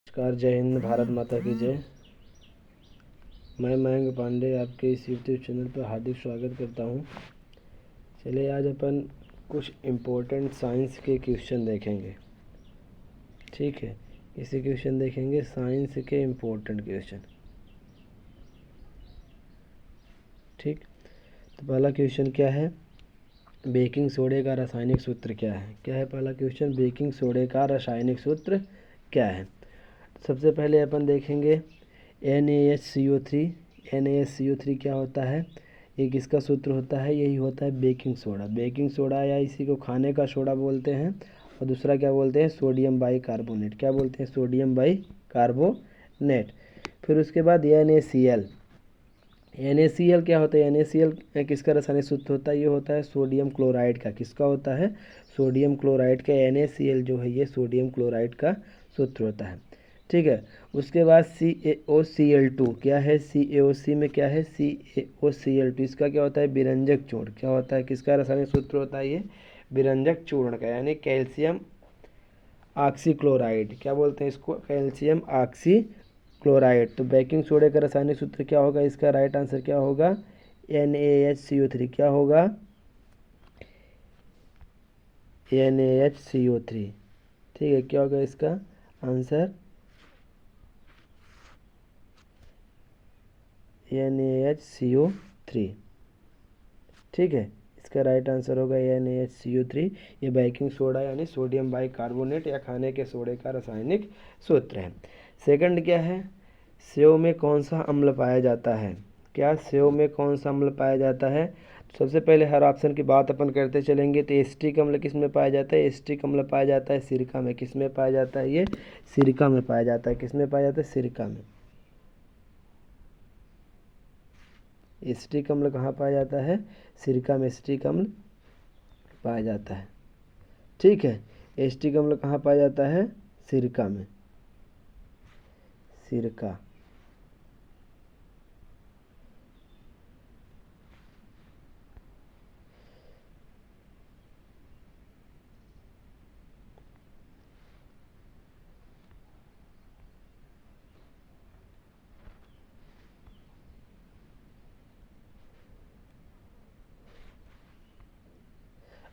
नमस्कार, जय हिंद, भारत माता की जय। मैं मयंक पांडे आपके इस यूट्यूब चैनल पर हार्दिक स्वागत करता हूं। चलिए आज अपन कुछ इम्पोर्टेंट साइंस के क्वेश्चन देखेंगे। ठीक है, इसी क्वेश्चन देखेंगे, साइंस के इम्पोर्टेंट क्वेश्चन। ठीक, तो पहला क्वेश्चन क्या है, बेकिंग सोडे का रासायनिक सूत्र क्या है। क्या है पहला क्वेश्चन, बेकिंग सोडे का रासायनिक सूत्र क्या है। सबसे पहले अपन देखेंगे NaHCO3। NaHCO3 क्या होता है, ये किसका सूत्र होता है, यही होता है बेकिंग सोडा। बेकिंग सोडा या इसी को खाने का सोडा बोलते हैं। और दूसरा क्या बोलते हैं, सोडियम बाइकार्बोनेट। क्या बोलते हैं, सोडियम बाइकार्बोनेट। फिर उसके बाद NaCl। NaCl क्या होता है, NaCl किसका रासायनिक सूत्र होता है, ये होता है सोडियम क्लोराइड का। किसका होता है, सोडियम क्लोराइड का। NaCl जो है ये सोडियम क्लोराइड का सूत्र होता है। ठीक है, उसके बाद CaOCl2 क्या है, CaOC में क्या है, CaOCl2 इसका क्या होता है, विरंजक चूर्ण। क्या होता है, किसका रासायनिक सूत्र होता है, ये विरंजक चूर्ण का, यानी कैल्शियम ऑक्सीक्लोराइड। क्या बोलते हैं इसको, कैल्शियम ऑक्सीक्लोराइड। तो बेकिंग सोडे का रासायनिक सूत्र क्या होगा, इसका राइट आंसर क्या होगा, NaHCO3। क्या होगा, NaHCO3। ठीक है, क्या होगा इसका आंसर, NaHCO3। ठीक है, इसका राइट आंसर होगा NaHCO3। ये बेकिंग सोडा यानी सोडियम बाइकार्बोनेट या खाने के सोडे का रासायनिक सूत्र है। सेकंड क्या है, सेव में कौन सा अम्ल पाया जाता है। क्या, सेव में कौन सा अम्ल पाया जाता है। सबसे पहले हर ऑप्शन की बात अपन करते चलेंगे। तो एस्टिक अम्ल किस में पाया जाता है, एस्टिक अम्ल पाया जाता है सिरका में। किस में पाया जाता है, ये सिरका में पाया जाता है। किस में पाया जाता है, सिरका में। एस्टिक अम्ल कहाँ पाया जाता है, सिरका में एस्टिक अम्ल पाया जाता है। ठीक है, एस्टिक अम्ल कहाँ पाया जाता है, सिरका में, सिरका।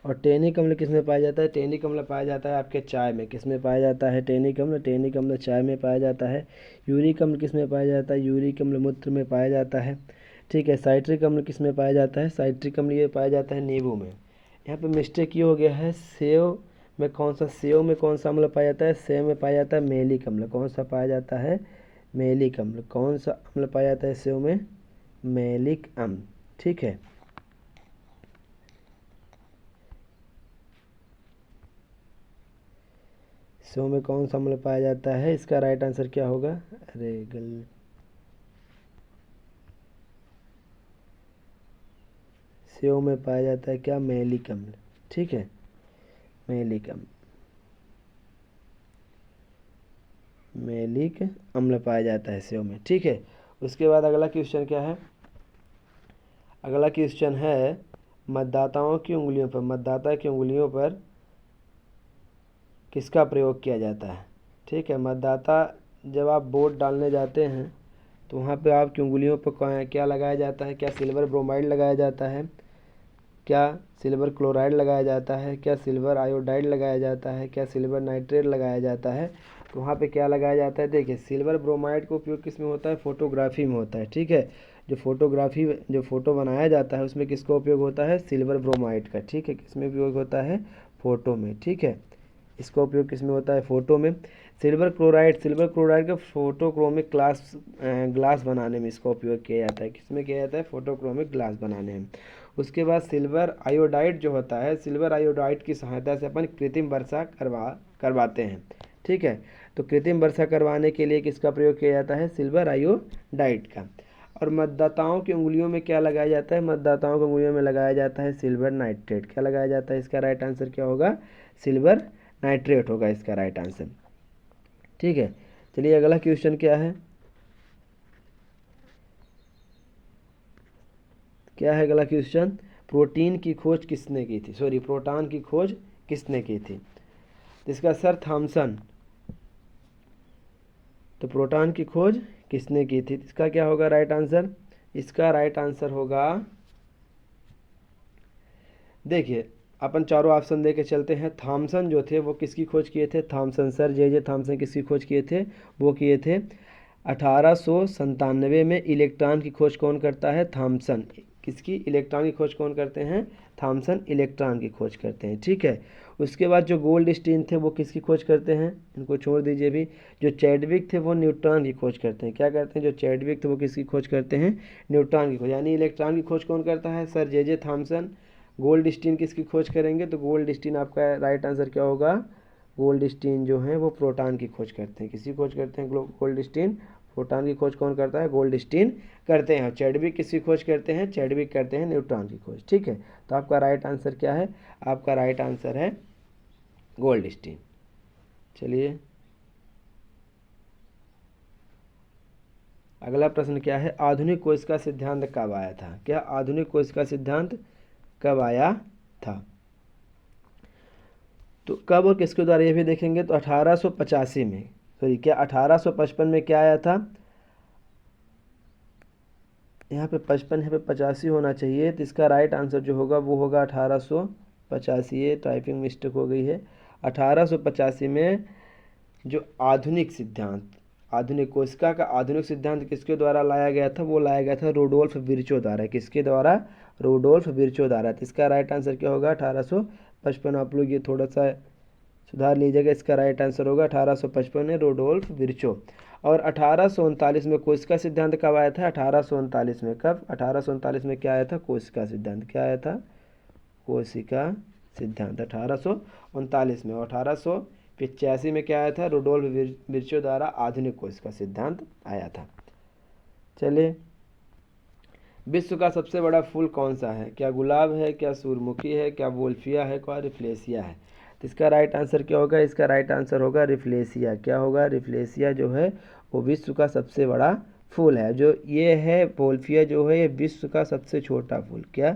और टेनिक अम्ल किस में पाया जाता है, टेनिक अम्ल पाया जाता है आपके चाय में। किस में पाया जाता है टेनिक अम्ल, टेनिक अम्ल चाय में पाया जाता है। यूरिक अम्ल किस में पाया जाता है, यूरिक अम्ल मूत्र में पाया जाता है। ठीक है, साइट्रिक अम्ल किस में पाया जाता है, साइट्रिक अम्ल ये पाया जाता है नींबू में। यहाँ पे मिस्टेक ये हो गया है, सेव में कौन सा, सेव में कौन सा अम्ल पाया जाता है, सेव में पाया जाता है मेलिक अम्ल। कौन सा पाया जाता है, मेलिक अम्ल। कौन सा अम्ल पाया जाता है सेव में, मेलिक अम्ल। ठीक है, सेव में कौन सा अम्ल पाया जाता है, इसका राइट आंसर क्या होगा, अरे सेव में पाया जाता है क्या, मेलिक अम्ल। ठीक है, मेलिक अम्ल, मेलिक अम्ल पाया जाता है सेव में। ठीक है, उसके बाद अगला क्वेश्चन क्या है, अगला क्वेश्चन है मतदाताओं की उंगलियों पर, मतदाता की उंगलियों पर किसका प्रयोग किया जाता है। ठीक है, मतदाता जब आप वोट डालने जाते हैं तो वहाँ पे आपकी उंगलियों पर क्या लगाया जाता है, क्या सिल्वर ब्रोमाइड लगाया जाता है, क्या सिल्वर क्लोराइड लगाया जाता है, क्या सिल्वर आयोडाइड लगाया जाता है, क्या सिल्वर नाइट्रेट लगाया जाता है। तो वहाँ पे क्या लगाया जाता है, देखिए सिल्वर ब्रोमाइड का उपयोग किस में होता है, फोटोग्राफी में होता है। ठीक है, जो फोटोग्राफी, जो फोटो बनाया जाता है उसमें किसका उपयोग होता है, सिल्वर ब्रोमाइड का। ठीक है, किस में उपयोग होता है, फोटो में। ठीक है, इसका उपयोग किस में होता है, फोटो में। सिल्वर क्लोराइड, सिल्वर क्लोराइड का फोटोक्रोमिक ग्लास बनाने में इसका उपयोग किया जाता है। किस में किया जाता है, फोटोक्रोमिक ग्लास बनाने में। उसके बाद सिल्वर आयोडाइड जो होता है, सिल्वर आयोडाइड की सहायता से अपन कृत्रिम वर्षा करवाते हैं। ठीक है, तो कृत्रिम वर्षा करवाने के लिए किसका प्रयोग किया जाता है, सिल्वर आयोडाइड का। और मतदाताओं की उंगलियों में क्या लगाया जाता है, मतदाताओं की उंगलियों में लगाया जाता है सिल्वर नाइट्रेट। क्या लगाया जाता है, इसका राइट आंसर क्या होगा, सिल्वर नाइट्रेट होगा इसका राइट आंसर। ठीक है, चलिए अगला क्वेश्चन क्या है, क्या है अगला क्वेश्चन, प्रोटीन की खोज किसने की थी, सॉरी प्रोटॉन की खोज किसने की थी। इसका सर थॉमसन, तो प्रोटॉन की खोज किसने की थी? इसका क्या होगा राइट आंसर? इसका राइट आंसर होगा, देखिए अपन चारों ऑप्शन दे के चलते हैं। थॉमसन जो थे वो किसकी खोज किए थे? थॉमसन, सर जे थॉमसन किसकी खोज किए थे? वो किए थे 1897 में। इलेक्ट्रॉन की खोज कौन करता है? थॉमसन। किसकी? इलेक्ट्रॉन की खोज कौन करते हैं? थॉमसन इलेक्ट्रॉन की खोज करते हैं, ठीक है। उसके बाद जो गोल्डस्टीन थे वो किसकी खोज करते हैं? इनको छोड़ दीजिए भी। जो चैडविक थे वो न्यूट्रॉन की खोज करते हैं। क्या करते हैं? जो चैडविक थे वो किसकी खोज करते हैं? न्यूट्रॉन की खोज। यानी इलेक्ट्रॉन की खोज कौन करता है? Sir J Thomson. गोल्डस्टीन किसकी खोज करेंगे? तो गोल्डस्टीन आपका राइट आंसर क्या होगा? गोल्डस्टीन जो है वो प्रोटॉन की खोज करते हैं। किसकी खोज करते हैं? गोल्डस्टीन। प्रोटॉन की खोज कौन करता है? गोल्डस्टीन करते हैं। चैडविक किसकी खोज करते हैं? चैडविक करते हैं न्यूट्रॉन की खोज, ठीक है। तो आपका राइट आंसर क्या है? आपका राइट आंसर है गोल्डस्टीन। चलिए अगला प्रश्न क्या है? आधुनिक कोश का सिद्धांत कब आया था? क्या आधुनिक कोश का सिद्धांत कब आया था? तो कब और किसके द्वारा ये भी देखेंगे। तो 1885 में, सॉरी क्या 1855 में क्या आया था? यहाँ पे 55, यहाँ पे 85 होना चाहिए। तो इसका राइट आंसर जो होगा वो होगा 1885। ये टाइपिंग मिस्टेक हो गई है। 1885 में जो आधुनिक सिद्धांत, आधुनिक कोशिका का आधुनिक सिद्धांत किसके द्वारा लाया गया था? वो लाया गया था रुडोल्फ विर्चो द्वारा। किसके द्वारा? रुडोल्फ विर्चो द्वारा। तो इसका राइट आंसर क्या होगा? 1855। आप लोग ये थोड़ा सा सुधार लीजिएगा। इसका राइट आंसर होगा 1855 में रुडोल्फ विर्चो। और 1839 में कोशिका सिद्धांत कब आया था? 1839 में। कब? 1839 में क्या आया था? कोशिका सिद्धांत। क्या आया था? कोशिका सिद्धांत 1839 में। और 1885 में क्या आया था? रुडोल्फ विर्चो द्वारा आधुनिक कोशिका सिद्धांत आया था। चलिए, विश्व का सबसे बड़ा फूल कौन सा है? क्या गुलाब है? क्या सूरजमुखी है? क्या वोल्फिया है? क्या रिफ्लेसिया है? तो इसका राइट आंसर क्या होगा? इसका राइट आंसर होगा रिफ्लेसिया। क्या होगा? रिफ्लेसिया जो है वो विश्व का सबसे बड़ा फूल है। जो ये है वोल्फिया जो है ये विश्व का सबसे छोटा फूल। क्या?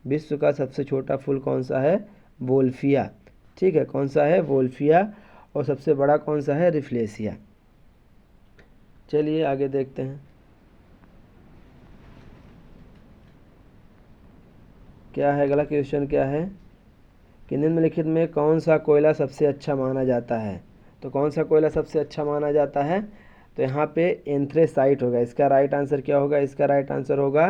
विश्व का सबसे छोटा फूल कौन सा है? वोल्फिया, ठीक है। कौन सा है? वोल्फिया। और सबसे बड़ा कौन सा है? रिफ्लेसिया। चलिए आगे देखते हैं क्या है। अगला क्वेश्चन क्या है कि निम्नलिखित में कौन सा कोयला सबसे अच्छा माना जाता है? तो कौन सा कोयला सबसे अच्छा माना जाता है? तो यहाँ पे एंथ्रेसाइट होगा। इसका राइट आंसर क्या होगा? इसका राइट आंसर होगा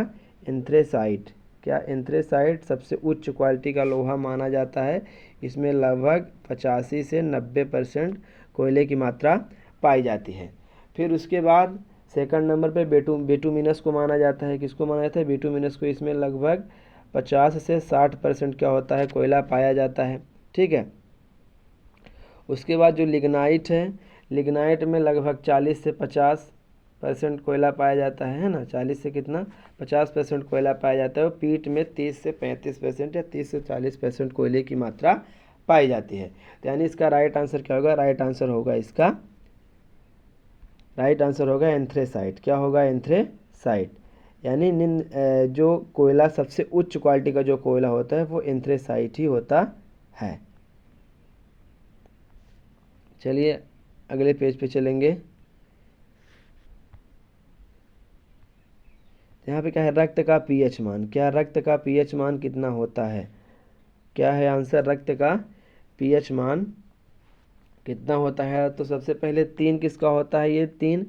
एंथ्रेसाइट। क्या? एंथ्रेसाइट सबसे उच्च क्वालिटी का लोहा माना जाता है। इसमें लगभग 85 से 90% कोयले की मात्रा पाई जाती है। फिर उसके बाद सेकंड नंबर पे बेटुमिनस को माना जाता है। किसको माना जाता है? बेटुमिनस को। इसमें लगभग 50 से 60% क्या होता है? कोयला पाया जाता है, ठीक है। उसके बाद जो लिग्नाइट है, लिग्नाइट में लगभग 40 से 50% कोयला पाया जाता है ना। 40 से कितना? 50% कोयला पाया जाता है। और पीट में 30 से 35% या 30 से 40% कोयले की मात्रा पाई जाती है। तो यानी इसका राइट आंसर क्या होगा? राइट आंसर होगा इसका, राइट आंसर होगा एंथ्रेसाइट। क्या होगा? एंथ्रेसाइट। यानी जो कोयला सबसे उच्च क्वालिटी का जो कोयला होता है वो एंथ्रेसाइट ही होता है। चलिए अगले पेज पे चलेंगे। यहाँ पे क्या है? रक्त का पीएच मान। क्या? रक्त का पीएच मान कितना होता है? क्या है आंसर? रक्त का पीएच मान कितना होता है? तो सबसे पहले 3 किसका होता है? ये 3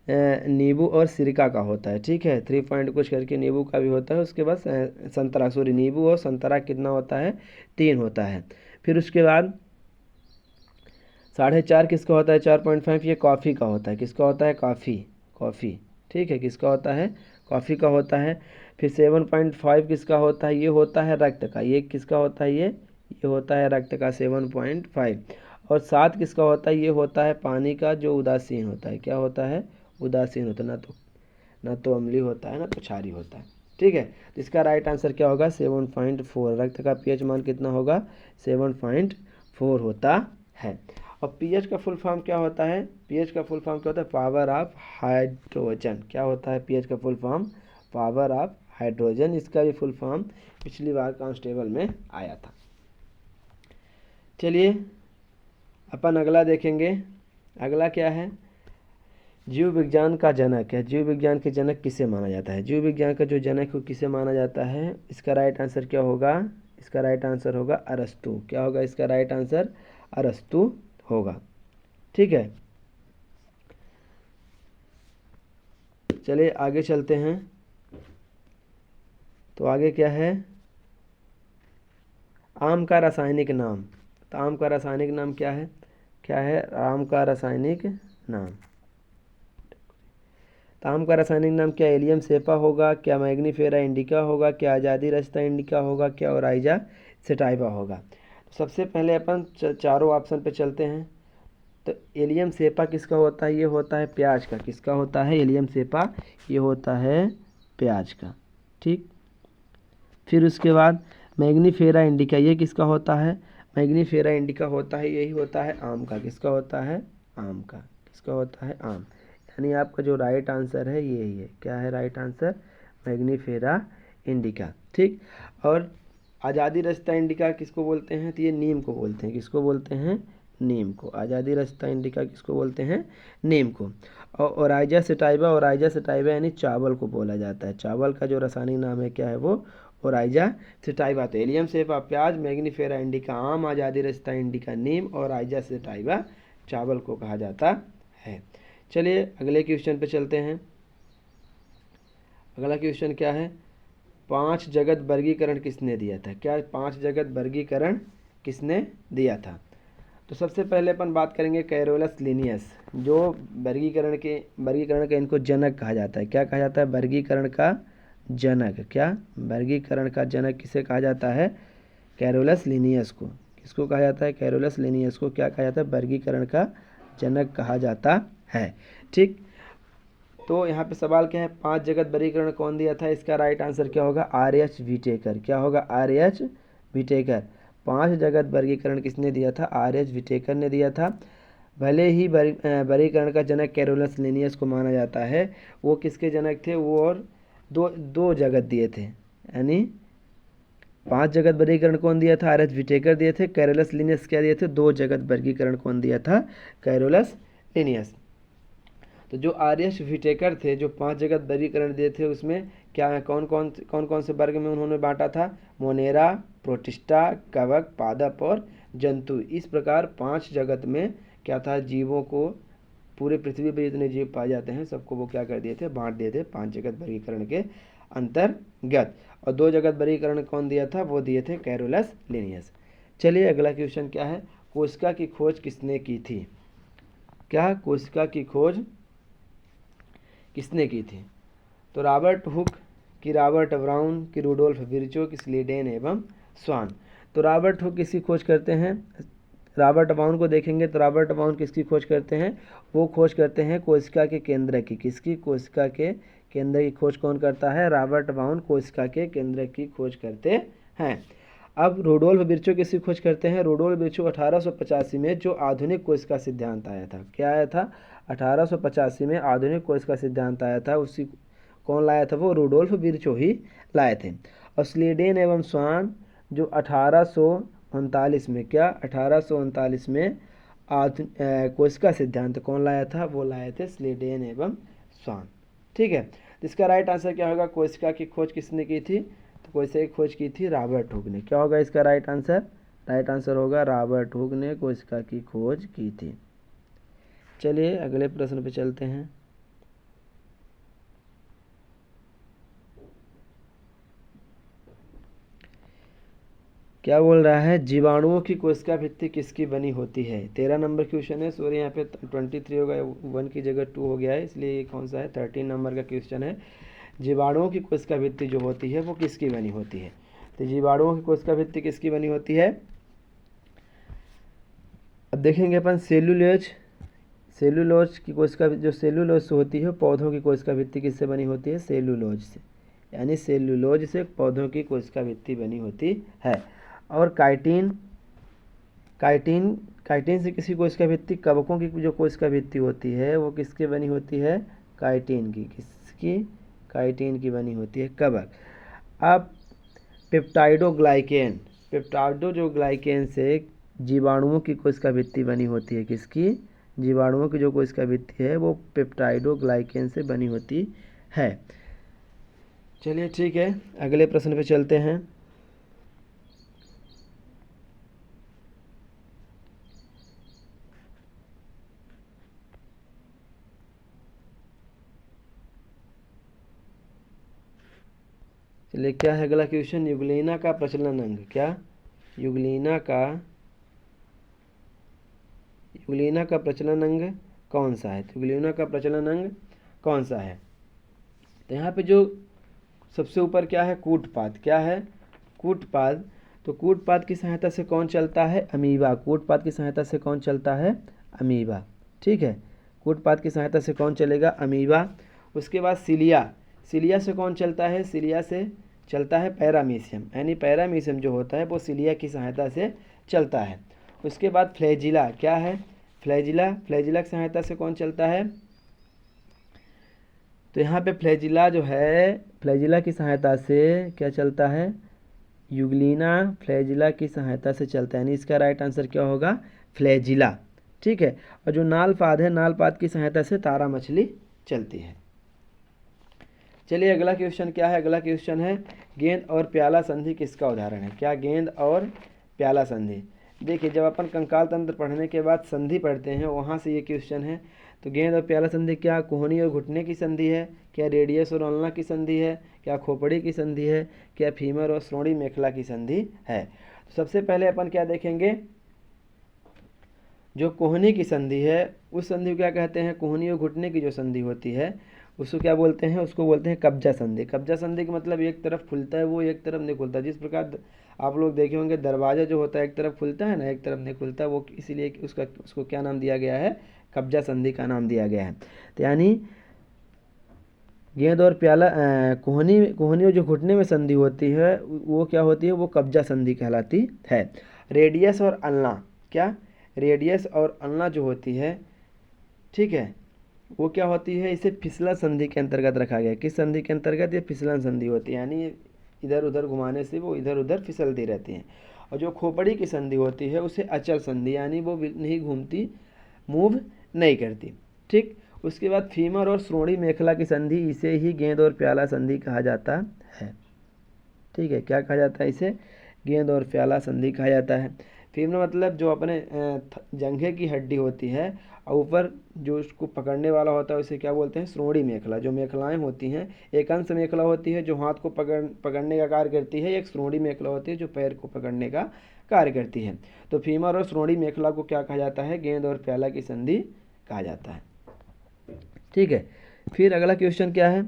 नींबू और सिरका का होता है, ठीक है। 3 पॉइंट कुछ करके नींबू का भी होता है। उसके बाद संतरा, सॉरी नींबू और संतरा कितना होता है? 3 होता है। फिर उसके बाद 4.5 किसका होता है? 4.5 ये कॉफ़ी का होता है। किसका होता है? कॉफ़ी, ठीक है। किसका होता है? कॉफ़ी का होता है। फिर 7.5 किसका होता है? ये होता है रक्त का। ये किसका होता है? ये होता है रक्त का 7.5। और 7 किसका होता है? ये होता है पानी का, जो उदासीन होता है। क्या होता है? उदासीन होता है। ना तो अम्लीय होता है ना तो क्षारीय होता है, ठीक है। तो इसका राइट आंसर क्या होगा? 7.4। रक्त का पीएच मान कितना होगा? 7.4 होता है। और पीएच का फुल फॉर्म क्या होता है? पीएच का फुल फॉर्म क्या होता है? Power of hydrogen. क्या होता है पीएच का full form? Power of hydrogen. इसका भी फुल फॉर्म पिछली बार कांस्टेबल में आया था। चलिए अपन अगला देखेंगे। अगला क्या है जीव विज्ञान का जनक है, जीव विज्ञान के जनक किसे माना जाता है? जीव विज्ञान का जो जनक है किसे माना जाता है? इसका राइट आंसर क्या होगा? इसका राइट आंसर होगा अरस्तु। क्या होगा इसका राइट आंसर? अरस्तु होगा। ठीक है, चलिए आगे चलते हैं। तो आगे क्या है? आम का रासायनिक नाम। तो आम का रासायनिक नाम क्या है? क्या है आम का रासायनिक नाम? तो आम का रासायनिक नाम क्या एलियम सेपा होगा, क्या मैग्नीफेरा इंडिका होगा, क्या आज़ादी रस्ता इंडिका होगा, क्या ओराइजा सेटाइवा होगा? तो सबसे पहले अपन चारों ऑप्शन पे चलते हैं। तो एलियम सेपा किसका होता है? ये होता है प्याज का। किसका होता है एलियम सेपा? ये होता है प्याज का। ठीक, फिर उसके बाद मैग्नीफेरा इंडिका, ये किसका होता है? मैग्नीफेरा इंडिका होता है, यही होता है आम का। किसका होता है? आम का। किसका होता है? आम। यानी आपका जो राइट आंसर है यही है। क्या है राइट आंसर? Mangifera indica. ठीक, और आज़ादी रास्ता इंडिका किसको बोलते हैं? तो ये नीम को बोलते हैं। किसको बोलते हैं? नीम को। आज़ादी रास्ता इंडिका किसको बोलते हैं? नीम को। और ओराइजा सेटाइवा, ओराइजा सेटाइवा यानी चावल को बोला जाता है। चावल का जो रासायनिक नाम है क्या है वो? Oryza sativa. तो एलियम सेपा प्याज, मैग्नीफेरा इंडिका आम, आज़ादी रास्ता इंडिका नीम और ओराइजा सेटाइवा चावल को कहा जाता है। चलिए अगले क्वेश्चन पे चलते हैं। अगला क्वेश्चन क्या है? 5 जगत वर्गीकरण किसने दिया था? क्या 5 जगत वर्गीकरण किसने दिया था? तो सबसे पहले अपन बात करेंगे कैरोलस लिनियस, जो वर्गीकरण के इनको जनक कहा जाता है। क्या कहा जाता है? वर्गीकरण का जनक। क्या? वर्गीकरण का जनक किसे कहा जाता है? कैरोलस लिनियस को। किसको कहा जाता है? कैरोलस लिनियस को क्या कहा जाता है? वर्गीकरण का जनक कहा जाता है। ठीक, तो यहाँ पे सवाल क्या है? 5 जगत वर्गीकरण कौन दिया था? इसका राइट आंसर क्या होगा? आर.एच. व्हिटेकर। क्या होगा? आर.एच. व्हिटेकर। 5 जगत वर्गीकरण किसने दिया था? आर.एच. व्हिटेकर ने दिया था। भले ही वर्गीकरण का जनक कैरोलस लिनियस को माना जाता है, वो किसके जनक थे? वो और दो जगत दिए थे। यानी 5 जगत वर्गीकरण कौन दिया था? आर.एच. व्हिटेकर दिए थे। कैरोलस लिनियस क्या दिए थे? 2 जगत वर्गीकरण कौन दिया था? Carolus Linnaeus. तो जो आर.एच. व्हिटेकर थे, जो 5 जगत वर्गीकरण दिए थे, उसमें क्या कौन कौन से वर्ग में उन्होंने बांटा था? मोनेरा, प्रोटिस्टा, कवक, पादप और जंतु। इस प्रकार 5 जगत में क्या था? जीवों को, पूरे पृथ्वी पर जितने जीव पाए जाते हैं सबको वो क्या कर दिए थे? बांट दिए थे 5 जगत वर्गीकरण के अंतर्गत। और 2 जगत वर्गीकरण कौन दिया था? वो दिए थे कैरोलस लिनियस। चलिए अगला क्वेश्चन क्या है? कोशिका की खोज किसने की थी? क्या कोशिका की खोज किसने की थी? तो रॉबर्ट हुक, की रॉबर्ट ब्राउन, की रुडोल्फ विर्चो, की स्लीडेन एवं स्वान। तो रॉबर्ट हुक किसकी खोज करते हैं? रॉबर्ट ब्राउन को देखेंगे तो रॉबर्ट ब्राउन किसकी खोज करते हैं? वो खोज करते हैं कोशिका के केंद्र की। किसकी? कोशिका के केंद्र की खोज कौन करता है? रॉबर्ट ब्राउन कोशिका के केंद्र की खोज करते हैं। अब रुडोल्फ विर्चो किसकी खोज करते हैं? रुडोल्फ विर्चो 1885 में जो आधुनिक कोशिका सिद्धांत आया था। क्या आया था? 1885 में आधुनिक कोशिका सिद्धांत आया था, उसी कौन लाया था? वो रुडोल्फ विर्चो ही लाए थे। और स्लीडेन एवं स्वान जो 1839 में, क्या 1839 में कोशिका सिद्धांत कौन लाया था? वो लाए थे स्लीडेन एवं स्वान। ठीक है, तो इसका राइट आंसर क्या होगा? कोशिका की खोज किसने की थी? तो कोशिका की खोज की थी रॉबर्ट हुक ने। क्या होगा इसका राइट आंसर? राइट आंसर होगा रॉबर्ट हुक ने कोशिका की खोज की थी। चलिए अगले प्रश्न पे चलते हैं। क्या बोल रहा है? जीवाणुओं की कोशिका भित्ति किसकी बनी होती है? 13 नंबर क्वेश्चन है। सॉरी, यहाँ पे 23 हो गया, 1 की जगह 2 हो गया है, इसलिए ये कौन सा है? 13 नंबर का क्वेश्चन है। जीवाणुओं की कोशिका भित्ति जो होती है वो किसकी बनी होती है? तो जीवाणुओं की कोशिका भित्ति किसकी बनी होती है? अब देखेंगे अपन सेलुलोज की कोशिका, जो सेलुलोज से होती है, पौधों की कोशिका भित्ति किससे बनी होती है? सेलुलोज से। यानी सेलुलोज से पौधों की कोशिका भित्ति बनी होती है। और काइटिन से किसी कोशिका भित्ति, कवकों की जो कोशिका भित्ति होती है वो किसके बनी होती है? काइटिन की। किसकी? काइटिन की बनी होती है कवक। अब पेप्टाइडो जो ग्लाइकेन से जीवाणुओं की कोशिका भित्ति बनी होती है किसकी? जीवाणुओं की जो कोशिका भित्ति है वो पेप्टाइडोग्लाइकेन से बनी होती है। चलिए ठीक है, अगले प्रश्न पे चलते हैं। चलिए, क्या है अगला क्वेश्चन? युगलिना का प्रचलन अंग। क्या? युगलिना का प्रचलन अंग कौन सा है? तो युगलिना का प्रचलन अंग कौन सा है? तो यहाँ पे जो सबसे ऊपर क्या है? कूटपाद। क्या है? कूटपाद। तो कूटपाद की सहायता से कौन चलता है? अमीबा। कूटपाद की सहायता से कौन चलता है? अमीबा। ठीक है, कूटपाद की सहायता से कौन चलेगा? अमीबा। उसके बाद सिलिया। सिलिया से कौन चलता है? सिलिया से चलता है पैरामीशियम, यानी पैरामीशियम जो होता है वो सिलिया की सहायता से चलता है। उसके बाद फ्लैजिला। क्या है? फ्लैजिला। फ्लैजिला की सहायता से कौन चलता है? तो यहाँ पे फ्लैजिला जो है, फ्लैजिला की सहायता से क्या चलता है? युगलिना फ्लैजिला की सहायता से चलता है, यानी इसका राइट आंसर क्या होगा? फ्लैजिला। ठीक है, और जो नालपाद है, नालपाद की सहायता से तारा मछली चलती है। चलिए, अगला क्वेश्चन क्या है? अगला क्वेश्चन है गेंद और प्याला संधि किसका उदाहरण है? क्या? गेंद और प्याला संधि। देखिए, जब अपन कंकाल तंत्र पढ़ने के बाद संधि पढ़ते हैं वहाँ से ये क्वेश्चन है। तो गेंद और प्याला संधि क्या कोहनी और घुटने की संधि है? क्या रेडियस और अल्ना की संधि है? क्या खोपड़ी की संधि है? क्या फीमर और श्रोणि मेखला की संधि है? तो सबसे पहले अपन क्या देखेंगे? जो कोहनी की संधि है उस संधि को क्या कहते हैं? कोहनी और घुटने की जो संधि होती है उसको क्या बोलते हैं? उसको बोलते हैं कब्जा संधि। कब्जा संधि का मतलब एक तरफ खुलता है, वो एक तरफ नहीं खुलता। जिस प्रकार आप लोग देखे होंगे दरवाज़ा जो होता है एक तरफ खुलता है ना, एक तरफ नहीं खुलता, वो इसीलिए उसको क्या नाम दिया गया है? कब्जा संधि का नाम दिया गया है। तो यानी गेंद और प्याला कोहनी और जो घुटने में संधि होती है वो क्या होती है? वो कब्जा संधि कहलाती है। रेडियस और अल्ना। क्या? रेडियस और अल्ना जो होती है, ठीक है, वो क्या होती है? इसे फिसलन संधि के अंतर्गत रखा गया। किस संधि के अंतर्गत? ये फिसलन संधि होती है, यानी इधर उधर घुमाने से वो इधर उधर फिसलती रहती हैं। और जो खोपड़ी की संधि होती है उसे अचल संधि, यानी वो नहीं घूमती, मूव नहीं करती। ठीक। उसके बाद फीमर और श्रोणि मेखला की संधि, इसे ही गेंद और प्याला संधि कहा जाता है। ठीक है, क्या कहा जाता है इसे? गेंद और प्याला संधि कहा जाता है। फीमर मतलब जो अपने जंघे की हड्डी होती है और ऊपर जो उसको पकड़ने वाला होता है उसे क्या बोलते हैं? श्रोणि मेखला। जो मेखलाएं होती हैं, एक अंश मेखला होती है जो हाथ को पकड़ने का कार्य करती है, एक श्रोणि मेखला होती है जो पैर को पकड़ने का कार्य करती है। तो फीमर और श्रोणि मेखला को क्या कहा जाता है? गेंद और प्याला की संधि कहा जाता है। ठीक है, फिर अगला क्वेश्चन क्या है?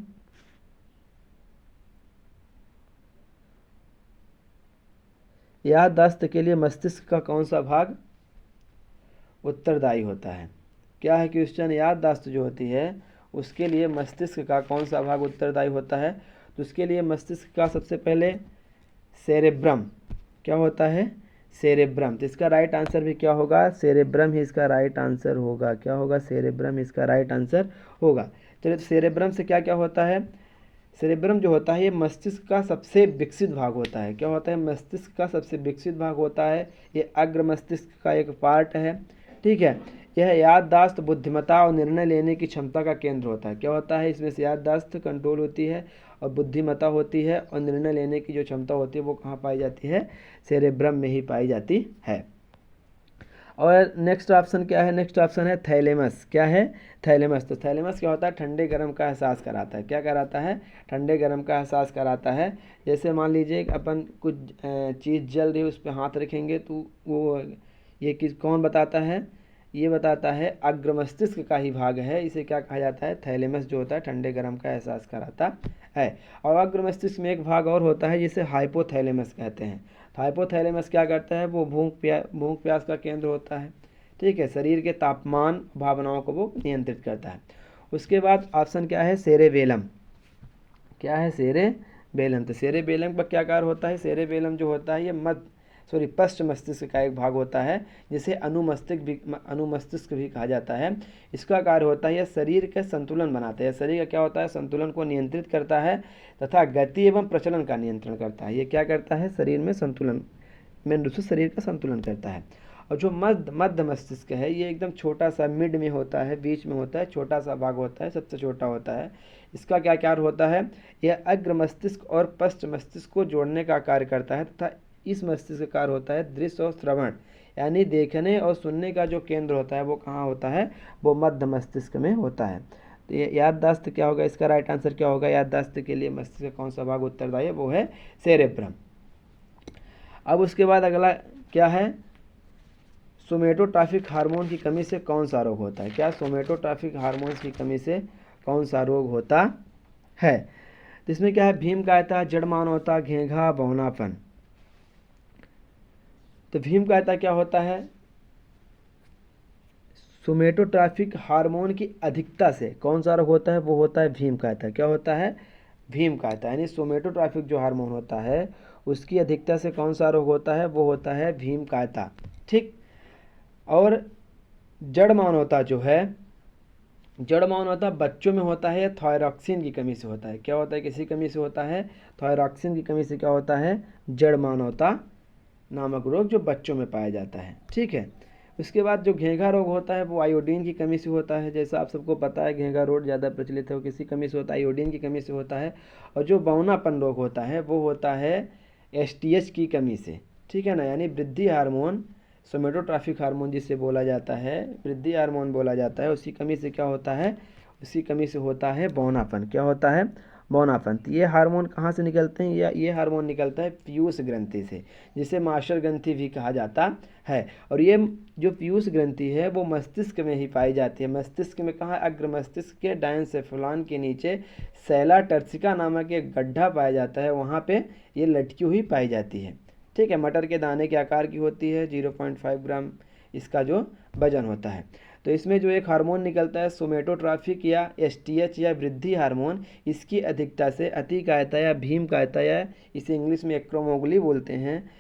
याददाश्त के लिए मस्तिष्क का कौन सा भाग उत्तरदायी होता है? क्या है क्वेश्चन? याददाश्त जो होती है उसके लिए मस्तिष्क का कौन सा भाग उत्तरदायी होता है? तो उसके लिए मस्तिष्क का सबसे पहले सेरेब्रम। क्या होता है? सेरेब्रम। तो इसका राइट आंसर भी क्या होगा? सेरेब्रम ही इसका राइट आंसर होगा। क्या होगा? सेरेब्रम इसका राइट आंसर होगा। चलिए, तो सेरेब्रम से क्या क्या होता है? सेरेब्रम जो होता है ये मस्तिष्क का सबसे विकसित भाग होता है। क्या होता है? मस्तिष्क का सबसे विकसित भाग होता है। ये अग्र मस्तिष्क का एक पार्ट है। ठीक है, यह याददाश्त, बुद्धिमत्ता और निर्णय लेने की क्षमता का केंद्र होता है। क्या होता है? इसमें से याददाश्त कंट्रोल होती है और बुद्धिमत्ता होती है और निर्णय लेने की जो क्षमता होती है वो कहाँ पाई जाती है? सेरेब्रम में ही पाई जाती है। और नेक्स्ट ऑप्शन क्या है? नेक्स्ट ऑप्शन है थैलेमस। क्या है? थैलेमस। तो थैलेमस क्या होता है? ठंडे गर्म का एहसास कराता है। क्या कराता है? ठंडे गर्म का एहसास कराता है। जैसे मान लीजिए अपन कुछ चीज़ जल रही है उस पर हाथ रखेंगे तो वो ये कौन बताता है? ये बताता है अग्र मस्तिष्क का ही भाग है। इसे क्या कहा जाता है? थैलेमस जो होता है ठंडे गर्म का एहसास कराता है। और अग्र मस्तिष्क में एक भाग और होता है जिसे हाइपोथैलेमस कहते हैं। हाइपोथैलेमस क्या करता है? वो भूख प्यास का केंद्र होता है। ठीक है, शरीर के तापमान भावनाओं को वो नियंत्रित करता है। उसके बाद ऑप्शन क्या है? सेरेबेलम। क्या है? सेरेबेलम। तो सेरेबेलम का क्या कार्य होता है? सेरेबेलम जो होता है ये पश्च मस्तिष्क का एक भाग होता है जिसे अनुमस्तिष्क भी कहा जाता है। इसका कार्य होता है यह शरीर का संतुलन बनाता है। शरीर का क्या होता है? संतुलन को नियंत्रित करता है तथा गति एवं प्रचलन का नियंत्रण करता है। ये क्या करता है? शरीर में संतुलन, मेन रूप से शरीर का संतुलन करता है। और जो मध्य मस्तिष्क है ये एकदम छोटा सा मिड में होता है, बीच में होता है, छोटा सा भाग होता है, सबसे छोटा होता है। इसका क्या कार्य होता है? यह अग्र मस्तिष्क और पश्च मस्तिष्क को जोड़ने का कार्य करता है तथा इस मस्तिष्क का कार्य होता है दृश्य और श्रवण, यानी देखने और सुनने का जो केंद्र होता है वो कहाँ होता है? वो मध्य मस्तिष्क में होता है। तो ये याददाश्त क्या होगा? इसका राइट आंसर क्या होगा? याददाश्त के लिए मस्तिष्क का कौन सा भाग उत्तरदायी है? वो है सेरेब्रम। अब उसके बाद अगला क्या है? सोमेटोट्रॉफिक हार्मोन की कमी से कौन सा रोग होता है? क्या सोमेटोट्रॉफिक हार्मोन की कमी से कौन सा रोग होता है? तो इसमें क्या है? भीमकायता, जड़मानवता, घेंघा, बौनापन। तो भीमकायता क्या होता है? सोमेटोट्रॉफिक हार्मोन की अधिकता से कौन सा रोग होता है? वो होता है भीमकायता। क्या होता है? भीमकायता। यानी सोमेटोट्रॉफिक जो हार्मोन होता है उसकी अधिकता से कौन सा रोग होता है? वो होता है भीमकायता। ठीक। और जड़मानवता जो है, जड़मानवता बच्चों में होता है, थायरॉक्सिन की कमी से होता है। क्या होता है? किसी कमी से होता है? थायरॉक्सिन की कमी से क्या होता है? जड़मानवता नामक रोग जो बच्चों में पाया जाता है। ठीक है। उसके बाद जो घेंघा रोग होता है वो आयोडीन की कमी से होता है। जैसा आप सबको पता है घेंघा रोग ज़्यादा प्रचलित है, वो किसी कमी से होता है? आयोडीन की कमी से होता है। और जो बौनापन रोग होता है वो होता है एसटीएच की कमी से। ठीक है ना? यानी वृद्धि हार्मोन, सोमेटोट्रॉफिक हार्मोन जिसे बोला जाता है, वृद्धि हार्मोन बोला जाता है, उसी कमी से क्या होता है? उसी कमी से होता है बौनापन। क्या होता है? बौनापन। तो ये हार्मोन कहाँ से निकलते हैं? ये हार्मोन निकलता है पीयूष ग्रंथि से, जिसे मास्टर ग्रंथि भी कहा जाता है। और ये जो पीयूष ग्रंथि है वो मस्तिष्क में ही पाई जाती है। मस्तिष्क में कहाँ? अग्र मस्तिष्क के डायनसेफलान के नीचे सैला टर्सिका नामक एक गड्ढा पाया जाता है, वहाँ पे ये लटकी हुई पाई जाती है। ठीक है। मटर के दाने के आकार की होती है, 0.5 ग्राम इसका जो वजन होता है। तो इसमें जो एक हार्मोन निकलता है सोमेटोट्रॉफिक या एसटीएच या वृद्धि हार्मोन, इसकी अधिकता से अतिकायता या भीमकायता या इसे इंग्लिश में एक्रोमोगली बोलते हैं,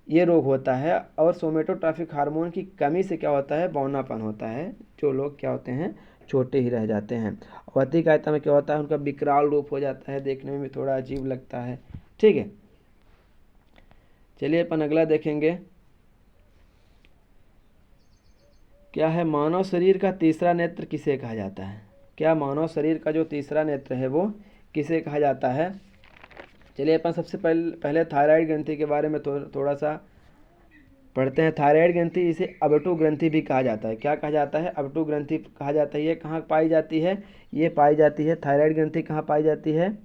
ये रोग होता है। और सोमेटोट्रॉफिक हार्मोन की कमी से क्या होता है? बौनापन होता है। जो लोग क्या होते हैं? छोटे ही रह जाते हैं। और अतिकायता में क्या होता है? उनका विकराल रूप हो जाता है, देखने में भी थोड़ा अजीब लगता है। ठीक है। चलिए अपन अगला देखेंगे। क्या है? मानव शरीर का तीसरा नेत्र किसे कहा जाता है? क्या मानव शरीर का जो तीसरा नेत्र है वो किसे कहा जाता है? चलिए अपन सबसे पहले थायराइड ग्रंथि के बारे में थोड़ा सा पढ़ते हैं। थायराइड ग्रंथि इसे अबटू ग्रंथि भी कहा जाता है। क्या कहा जाता है? अबटू ग्रंथि कहा जाता है। ये कहाँ पाई जाती है? ये पाई जाती है, थायराइड ग्रंथि कहाँ पाई जाती है?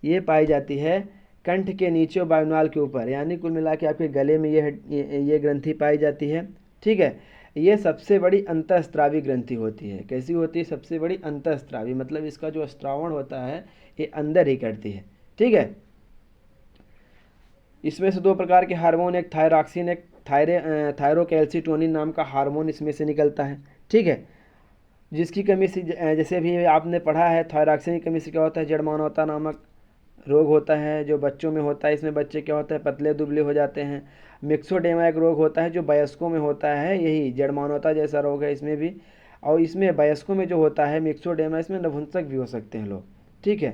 ये पाई जाती है कंठ के नीचे और वायुनाल के ऊपर, यानी कुल मिला के आपके गले में ये ग्रंथि पाई जाती है। ठीक है। ये सबसे बड़ी अंतःस्त्रावी ग्रंथि होती है। कैसी होती है? सबसे बड़ी अंतःस्त्रावी, मतलब इसका जो स्त्रावण होता है ये अंदर ही करती है। ठीक है। इसमें से दो प्रकार के हार्मोन, एक थायरॉक्सिन, एक थायरोकैल्सिटोनिन नाम का हार्मोन इसमें से निकलता है। ठीक है। जिसकी कमी से जैसे भी आपने पढ़ा है, थायरॉक्सिन की कमी से क्या होता है? जड़मानवता नामक रोग होता है जो बच्चों में होता है। इसमें बच्चे क्या होता है? पतले दुबले हो जाते हैं। मिक्सोडेमा एक रोग होता है जो वयस्कों में होता है, यही जड़मानवता जैसा रोग है इसमें भी। और इसमें वयस्कों में जो होता है मिक्सोडेमा, इसमें नपुंसक भी हो सकते हैं लोग। ठीक है।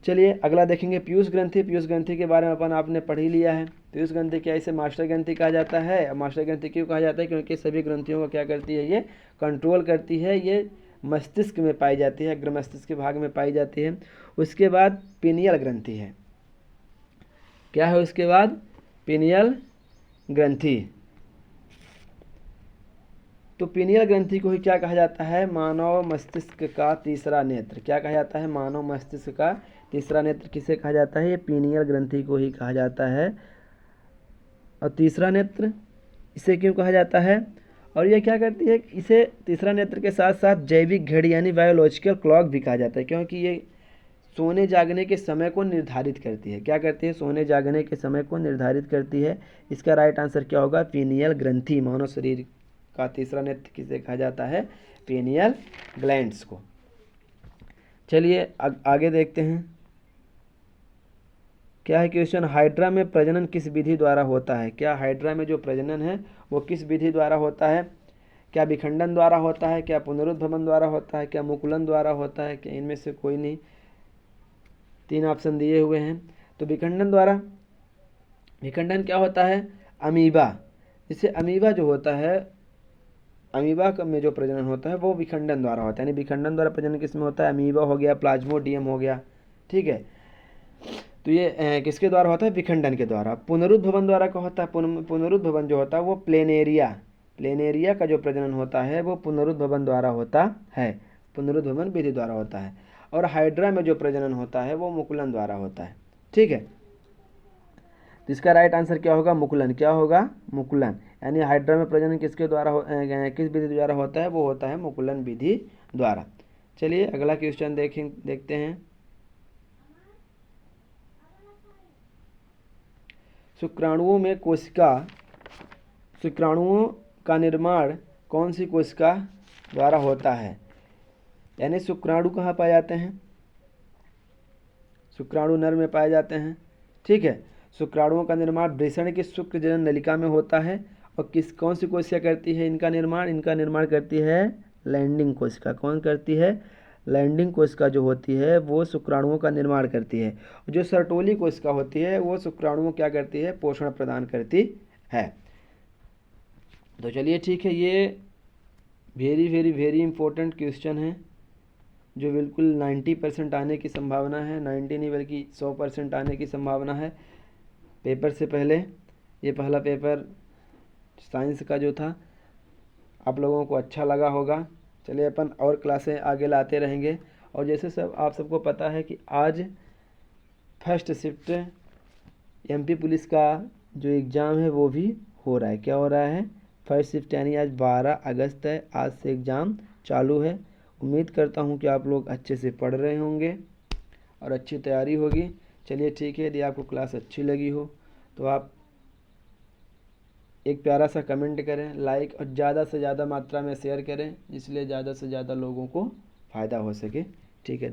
चलिए अगला देखेंगे पीयूष ग्रंथि। पीयूष ग्रंथि के बारे में अपन आपने पढ़ ही लिया है। पीयूष ग्रंथि क्या, इसे मास्टर ग्रंथि कहा जाता है। मास्टर ग्रंथि क्यों कहा जाता है? क्योंकि सभी ग्रंथियों को क्या करती है? ये कंट्रोल करती है। ये मस्तिष्क में पाई जाती है, अग्र मस्तिष्क के भाग में पाई जाती है। उसके बाद पीनियल ग्रंथि है। क्या है उसके बाद? पीनियल ग्रंथि। तो पीनियल ग्रंथि को ही क्या कहा जाता है? मानव मस्तिष्क का तीसरा नेत्र। क्या कहा जाता है? मानव मस्तिष्क का तीसरा नेत्र किसे कहा जाता है? ये पीनियल ग्रंथि को ही कहा जाता है। और तीसरा नेत्र इसे क्यों कहा जाता है? और ये क्या करती है? इसे तीसरा नेत्र के साथ साथ जैविक घड़ी यानी बायोलॉजिकल क्लॉक भी कहा जाता है, क्योंकि ये सोने जागने के समय को निर्धारित करती है। क्या करती है? सोने जागने के समय को निर्धारित करती है। इसका राइट आंसर क्या होगा? पीनियल ग्रंथि। मानव शरीर का तीसरा नेत्र किसे कहा जाता है? पीनियल ग्लैंड्स को। चलिए आगे देखते हैं। क्या है क्वेश्चन? हाइड्रा में प्रजनन किस विधि द्वारा होता है? क्या हाइड्रा में जो प्रजनन है वो किस विधि द्वारा होता है? क्या विखंडन द्वारा होता है? क्या पुनरुद्भवन द्वारा होता है? क्या मुकुलन द्वारा होता है? क्या इनमें से कोई नहीं? तीन ऑप्शन दिए हुए हैं। तो विखंडन द्वारा, विखंडन क्या होता है? अमीबा, जैसे अमीबा जो होता है, अमीबा में जो प्रजनन होता है वो विखंडन द्वारा होता है, यानी विखंडन द्वारा प्रजनन किसमें होता है? अमीबा हो गया, प्लाज्मोडियम हो गया, ठीक है। तो ये किसके द्वारा होता है? विखंडन के द्वारा। पुनरुद्भवन द्वारा क्या होता है? पुनरुद्भवन जो होता है वो प्लेनेरिया, प्लेनेरिया का जो प्रजनन होता है वो पुनरुद्भवन द्वारा होता है, पुनरुद्भवन विधि द्वारा होता है। और हाइड्रा में जो प्रजनन होता है वो मुकुलन द्वारा होता है, ठीक है। तो इसका राइट आंसर क्या होगा? मुकुलन। क्या होगा? मुकुलन। यानी हाइड्रा में प्रजनन किसके द्वारा किस विधि द्वारा होता है? वो होता है मुकुलन विधि द्वारा। चलिए अगला क्वेश्चन देखते हैं। शुक्राणुओं में शुक्राणुओं का निर्माण कौन सी कोशिका द्वारा होता है? यानी शुक्राणु कहाँ पाए जाते हैं? शुक्राणु नर में पाए जाते हैं, ठीक है। शुक्राणुओं का निर्माण वृषण की शुक्र जनन नलिका में होता है। और कौन सी कोशिका करती है इनका निर्माण? इनका निर्माण करती है लैंडिंग कोशिका। कौन करती है? लैंडिंग कोशिका जो होती है वो शुक्राणुओं का निर्माण करती है। जो सर्टोली कोशिका होती है वो शुक्राणुओं क्या करती है? पोषण प्रदान करती है। तो चलिए ठीक है, ये very very very important question है जो बिल्कुल 90% आने की संभावना है, 90 नहीं बल्कि 100% आने की संभावना है पेपर से पहले। ये पहला पेपर साइंस का जो था आप लोगों को अच्छा लगा होगा। चलिए अपन और क्लासें आगे लाते रहेंगे। और जैसे आप सबको पता है कि आज फर्स्ट शिफ्ट एमपी पुलिस का जो एग्ज़ाम है वो भी हो रहा है। क्या हो रहा है? फर्स्ट शिफ्ट, यानी आज 12 अगस्त है, आज से एग्ज़ाम चालू है। उम्मीद करता हूँ कि आप लोग अच्छे से पढ़ रहे होंगे और अच्छी तैयारी होगी। चलिए ठीक है, यदि आपको क्लास अच्छी लगी हो तो आप एक प्यारा सा कमेंट करें, लाइक और ज़्यादा से ज़्यादा मात्रा में शेयर करें, इसलिए ज़्यादा से ज़्यादा लोगों को फ़ायदा हो सके, ठीक है।